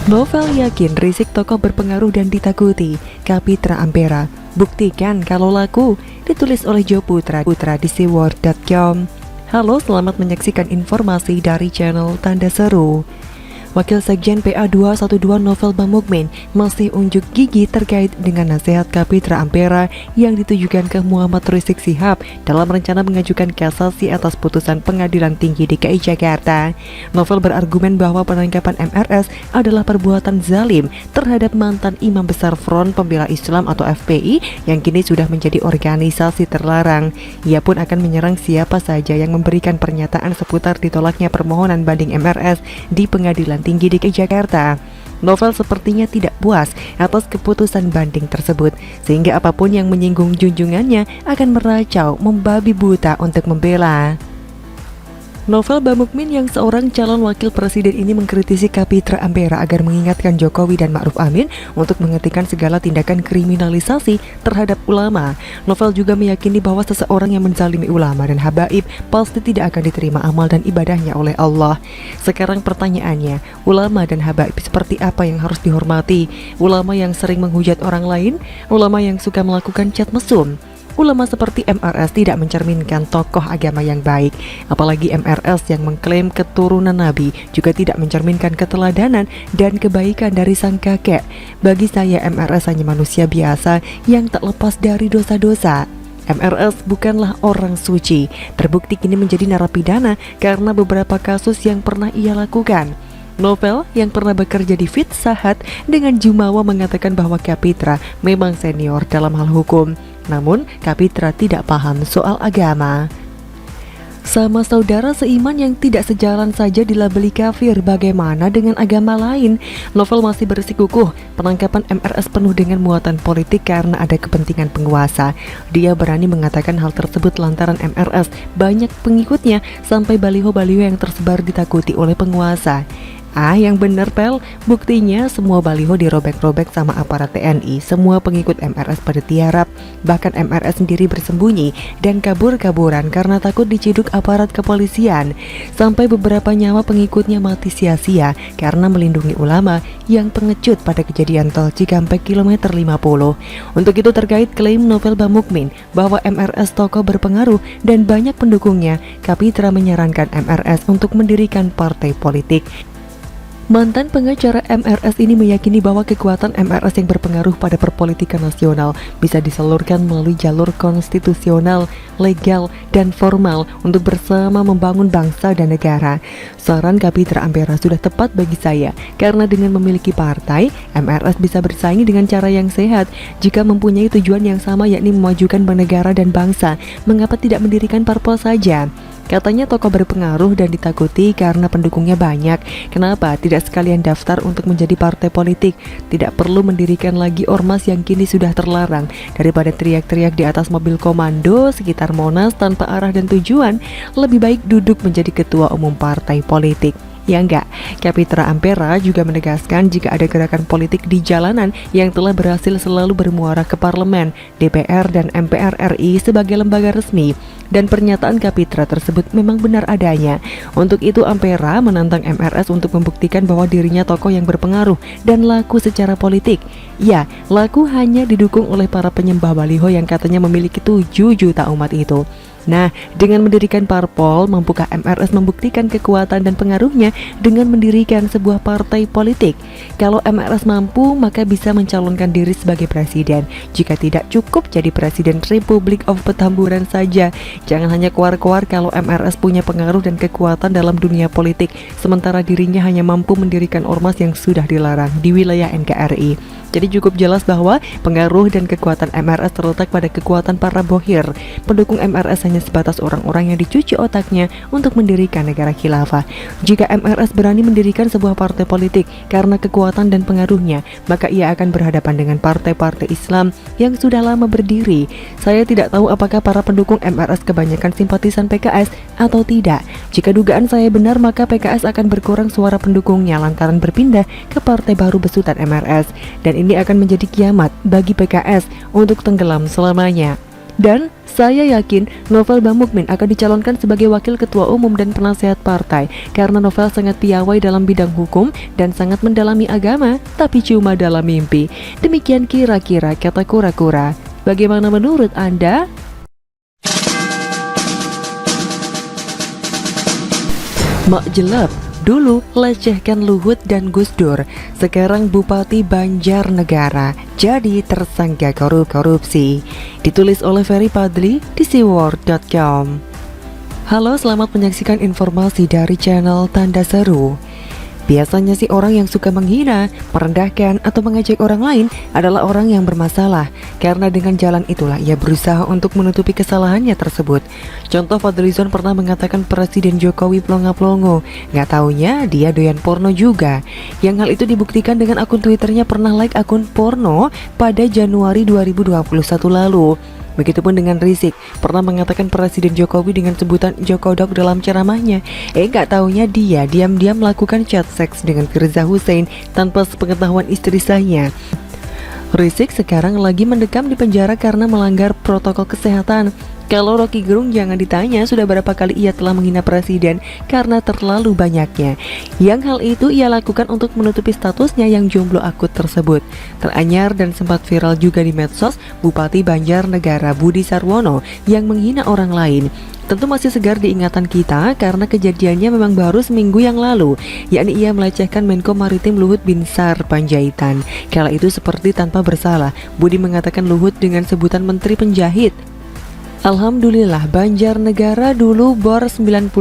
Novel yakin Rizik tokoh berpengaruh dan ditakuti. Kapitra Ampera, buktikan kalau laku. Ditulis oleh Jo Putra di seaworld.com. Halo, selamat menyaksikan informasi dari channel Tanda Seru. Wakil Sekjen PA 212 Novel Bamukmin masih unjuk gigi terkait dengan nasihat Kapitra Ampera yang ditujukan ke Muhammad Rizik Shihab dalam rencana mengajukan kasasi atas putusan Pengadilan Tinggi DKI Jakarta. Novel berargumen bahwa penangkapan MRS adalah perbuatan zalim terhadap mantan Imam Besar Front Pembela Islam atau FPI yang kini sudah menjadi organisasi terlarang. Ia pun akan menyerang siapa saja yang memberikan pernyataan seputar ditolaknya permohonan banding MRS di Pengadilan Tinggi DKI Jakarta. Novel sepertinya tidak puas atas keputusan banding tersebut, sehingga apapun yang menyinggung junjungannya akan meracau membabi buta untuk membela. Novel Bamukmin yang seorang calon wakil presiden ini mengkritisi Kapitra Ampera agar mengingatkan Jokowi dan Ma'ruf Amin untuk menghentikan segala tindakan kriminalisasi terhadap ulama. Novel juga meyakini bahwa seseorang yang menzalimi ulama dan habaib pasti tidak akan diterima amal dan ibadahnya oleh Allah. Sekarang pertanyaannya, ulama dan habaib seperti apa yang harus dihormati? Ulama yang sering menghujat orang lain? Ulama yang suka melakukan chat mesum? Ulama seperti MRS tidak mencerminkan tokoh agama yang baik. Apalagi MRS yang mengklaim keturunan Nabi juga tidak mencerminkan keteladanan dan kebaikan dari sang kakek. Bagi saya, MRS hanya manusia biasa yang tak lepas dari dosa-dosa. MRS bukanlah orang suci. Terbukti kini menjadi narapidana karena beberapa kasus yang pernah ia lakukan. Novel yang pernah bekerja di Pizza Hut dengan jumawa mengatakan bahwa Kapitra memang senior dalam hal hukum. Namun Kapitra tidak paham soal agama. Sama saudara seiman yang tidak sejalan saja dilabeli kafir, bagaimana dengan agama lain? Novel masih bersikukuh penangkapan MRS penuh dengan muatan politik karena ada kepentingan penguasa. Dia berani mengatakan hal tersebut lantaran MRS banyak pengikutnya sampai baliho-baliho yang tersebar ditakuti oleh penguasa. Yang bener Pel, buktinya semua baliho dirobek-robek sama aparat TNI. Semua pengikut MRS pada tiarap. Bahkan MRS sendiri bersembunyi dan kabur-kaburan karena takut diciduk aparat kepolisian. Sampai beberapa nyawa pengikutnya mati sia-sia karena melindungi ulama yang pengecut pada kejadian tol Cikampek kilometer 50. Untuk itu terkait klaim Novel Bamukmin bahwa MRS tokoh berpengaruh dan banyak pendukungnya, Kapitra menyarankan MRS untuk mendirikan partai politik. Mantan pengacara MRS ini meyakini bahwa kekuatan MRS yang berpengaruh pada perpolitikan nasional bisa disalurkan melalui jalur konstitusional, legal, dan formal untuk bersama membangun bangsa dan negara. Saran Kapitra Ampera sudah tepat bagi saya, karena dengan memiliki partai, MRS bisa bersaing dengan cara yang sehat. Jika mempunyai tujuan yang sama yakni memajukan negara dan bangsa, mengapa tidak mendirikan parpol saja? Katanya tokoh berpengaruh dan ditakuti karena pendukungnya banyak. Kenapa tidak sekalian daftar untuk menjadi partai politik? Tidak perlu mendirikan lagi ormas yang kini sudah terlarang. Daripada teriak-teriak di atas mobil komando sekitar Monas tanpa arah dan tujuan, lebih baik duduk menjadi ketua umum partai politik. Ya enggak, Kapitra Ampera juga menegaskan jika ada gerakan politik di jalanan yang telah berhasil selalu bermuara ke parlemen, DPR, dan MPR RI sebagai lembaga resmi. Dan pernyataan Kapitra tersebut memang benar adanya. Untuk itu Ampera menantang MRS untuk membuktikan bahwa dirinya tokoh yang berpengaruh dan laku secara politik. Ya, laku hanya didukung oleh para penyembah baliho yang katanya memiliki 7 juta umat itu. Nah, dengan mendirikan parpol, mampukah MRS membuktikan kekuatan dan pengaruhnya dengan mendirikan sebuah partai politik? Kalau MRS mampu, maka bisa mencalonkan diri sebagai presiden. Jika tidak, cukup jadi presiden Republik of Petamburan saja. Jangan hanya keluar-keluar kalau MRS punya pengaruh dan kekuatan dalam dunia politik, sementara dirinya hanya mampu mendirikan ormas yang sudah dilarang di wilayah NKRI. Jadi cukup jelas bahwa pengaruh dan kekuatan MRS terletak pada kekuatan para bohir. Pendukung MRS hanya sebatas orang-orang yang dicuci otaknya untuk mendirikan negara khilafah. Jika MRS berani mendirikan sebuah partai politik karena kekuatan dan pengaruhnya, maka ia akan berhadapan dengan partai-partai Islam yang sudah lama berdiri. Saya tidak tahu apakah para pendukung MRS kebanyakan simpatisan PKS atau tidak. Jika dugaan saya benar, maka PKS akan berkurang suara pendukungnya lantaran berpindah ke partai baru besutan MRS. Dan ini akan menjadi kiamat bagi PKS untuk tenggelam selamanya. Dan saya yakin Novel Bamukmin akan dicalonkan sebagai wakil ketua umum dan penasehat partai karena Novel sangat piawai dalam bidang hukum dan sangat mendalami agama, tapi cuma dalam mimpi. Demikian kira-kira kata kura-kura. Bagaimana menurut Anda? Mak jelap, dulu lecehkan Luhut dan Gus Dur, sekarang Bupati Banjarnegara jadi tersangka korupsi. Ditulis oleh Ferry Padli di seaworld.com. Halo, selamat menyaksikan informasi dari channel Tanda Seru. Biasanya sih orang yang suka menghina, merendahkan, atau mengejek orang lain adalah orang yang bermasalah, karena dengan jalan itulah ia berusaha untuk menutupi kesalahannya tersebut. Contoh, Fadlizon pernah mengatakan Presiden Jokowi plonga-plongo, nggak taunya dia doyan porno juga. Yang hal itu dibuktikan dengan akun Twitternya pernah like akun porno pada Januari 2021 lalu. Begitupun dengan Rizik, pernah mengatakan Presiden Jokowi dengan sebutan Jokodok dalam ceramahnya. Nggak taunya dia diam-diam melakukan chat seks dengan Firza Hussein tanpa sepengetahuan istri saya. Rizik sekarang lagi mendekam di penjara karena melanggar protokol kesehatan. Kalau Rocky Gerung jangan ditanya sudah berapa kali ia telah menghina presiden karena terlalu banyaknya. Yang hal itu ia lakukan untuk menutupi statusnya yang jomblo akut tersebut. Teranyar dan sempat viral juga di medsos Bupati Banjarnegara Budi Sarwono yang menghina orang lain. Tentu masih segar di ingatan kita karena kejadiannya memang baru seminggu yang lalu, yakni ia melecehkan Menko Maritim Luhut Binsar Panjaitan. Kala itu seperti tanpa bersalah, Budi mengatakan Luhut dengan sebutan Menteri Penjahit. Alhamdulillah, Banjarnegara dulu bor 99%,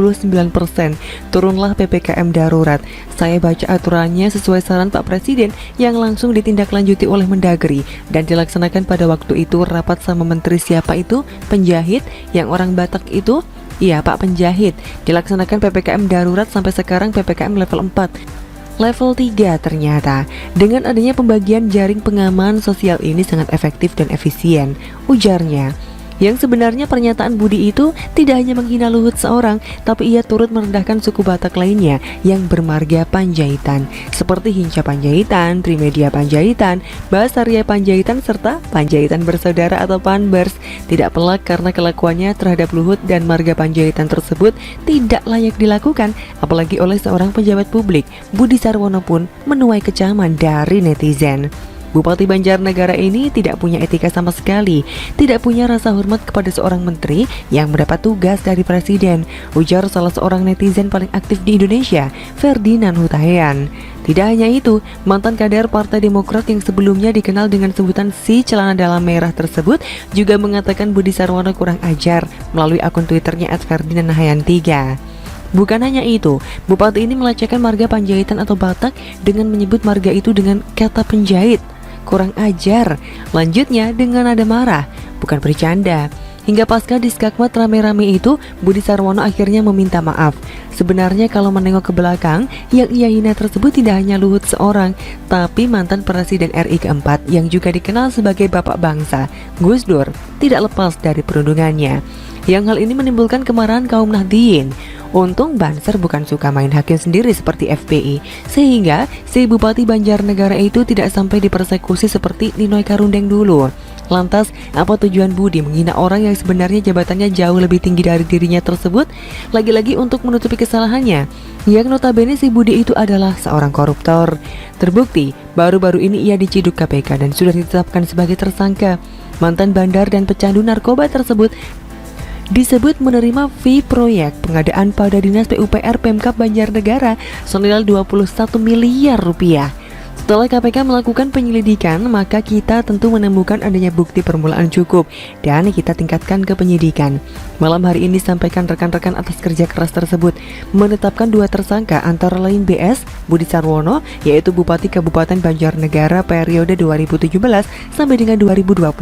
turunlah PPKM darurat. Saya baca aturannya sesuai saran Pak Presiden yang langsung ditindaklanjuti oleh Mendagri dan dilaksanakan pada waktu itu rapat sama menteri siapa itu? Penjahit, yang orang Batak itu? Iya, Pak Penjahit. Dilaksanakan PPKM darurat sampai sekarang PPKM level 4. Level 3 ternyata. Dengan adanya pembagian jaring pengaman sosial ini sangat efektif dan efisien, ujarnya. Yang sebenarnya pernyataan Budi itu tidak hanya menghina Luhut seorang, tapi ia turut merendahkan suku Batak lainnya yang bermarga Panjaitan, seperti Hinca Panjaitan, Trimedia Panjaitan, Basaria Panjaitan, serta Panjaitan Bersaudara atau Panbers. Tidak pelak karena kelakuannya terhadap Luhut dan marga Panjaitan tersebut tidak layak dilakukan, apalagi oleh seorang pejabat publik. Budi Sarwono pun menuai kecaman dari netizen. Bupati Banjarnegara ini tidak punya etika sama sekali, tidak punya rasa hormat kepada seorang menteri yang mendapat tugas dari presiden, ujar salah seorang netizen paling aktif di Indonesia, Ferdinand Hutahian. Tidak hanya itu, mantan kader Partai Demokrat yang sebelumnya dikenal dengan sebutan si celana dalam merah tersebut juga mengatakan Budi Sarwono kurang ajar melalui akun Twitternya @ferdinandhayan3. Bukan hanya itu, bupati ini melecehkan marga Panjaitan atau Batak dengan menyebut marga itu dengan kata penjahit. Kurang ajar. Lanjutnya dengan nada marah, bukan bercanda. Hingga pasca diskakmat rame-rame itu, Budi Sarwono akhirnya meminta maaf. Sebenarnya kalau menengok ke belakang, yang ia hina tersebut tidak hanya Luhut seorang, tapi mantan Presiden RI keempat yang juga dikenal sebagai Bapak Bangsa, Gus Dur, tidak lepas dari perundungannya. Yang hal ini menimbulkan kemarahan kaum Nahdliyin. Untung Banser bukan suka main hakim sendiri seperti FPI, sehingga si Bupati Banjarnegara itu tidak sampai dipersekusi seperti Ninoy Karundeng dulu. Lantas, apa tujuan Budi menghina orang yang sebenarnya jabatannya jauh lebih tinggi dari dirinya tersebut? Lagi-lagi untuk menutupi kesalahannya, yang notabene si Budi itu adalah seorang koruptor. Terbukti, baru-baru ini ia diciduk KPK dan sudah ditetapkan sebagai tersangka. Mantan bandar dan pecandu narkoba tersebut disebut menerima fee proyek pengadaan pada Dinas PUPR Pemkab Banjarnegara senilai 21 miliar rupiah. Setelah KPK melakukan penyelidikan, maka kita tentu menemukan adanya bukti permulaan cukup dan kita tingkatkan ke penyidikan. Malam hari ini sampaikan rekan-rekan atas kerja keras tersebut menetapkan dua tersangka antara lain BS, Budi Sarwono, yaitu Bupati Kabupaten Banjarnegara periode 2017 sampai dengan 2022.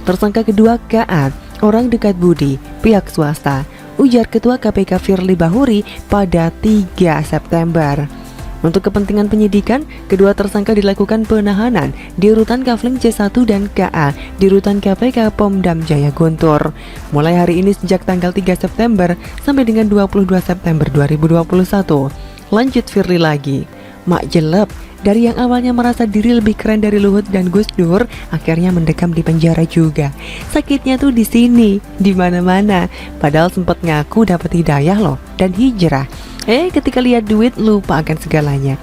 Tersangka kedua KA, orang dekat Budi, pihak swasta, ujar Ketua KPK Firly Bahuri pada 3 September. Untuk kepentingan penyidikan, kedua tersangka dilakukan penahanan di Rutan Kafling C1 dan KA di Rutan KPK Pomdam Jaya Guntur. Mulai hari ini sejak tanggal 3 September sampai dengan 22 September 2021. Lanjut Firly lagi. Mak jelek, dari yang awalnya merasa diri lebih keren dari Luhut dan Gus Dur, akhirnya mendekam di penjara juga. Sakitnya tuh di sini, di mana-mana. Padahal sempat ngaku dapat hidayah loh dan hijrah. Ketika lihat duit lupa akan segalanya.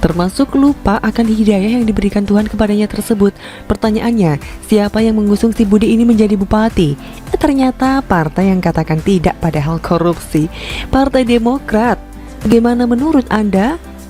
Termasuk lupa akan hidayah yang diberikan Tuhan kepadanya tersebut. Pertanyaannya, siapa yang mengusung si Budi ini menjadi bupati? Ternyata partai yang katakan tidak pada hal korupsi, Partai Demokrat. Bagaimana menurut Anda?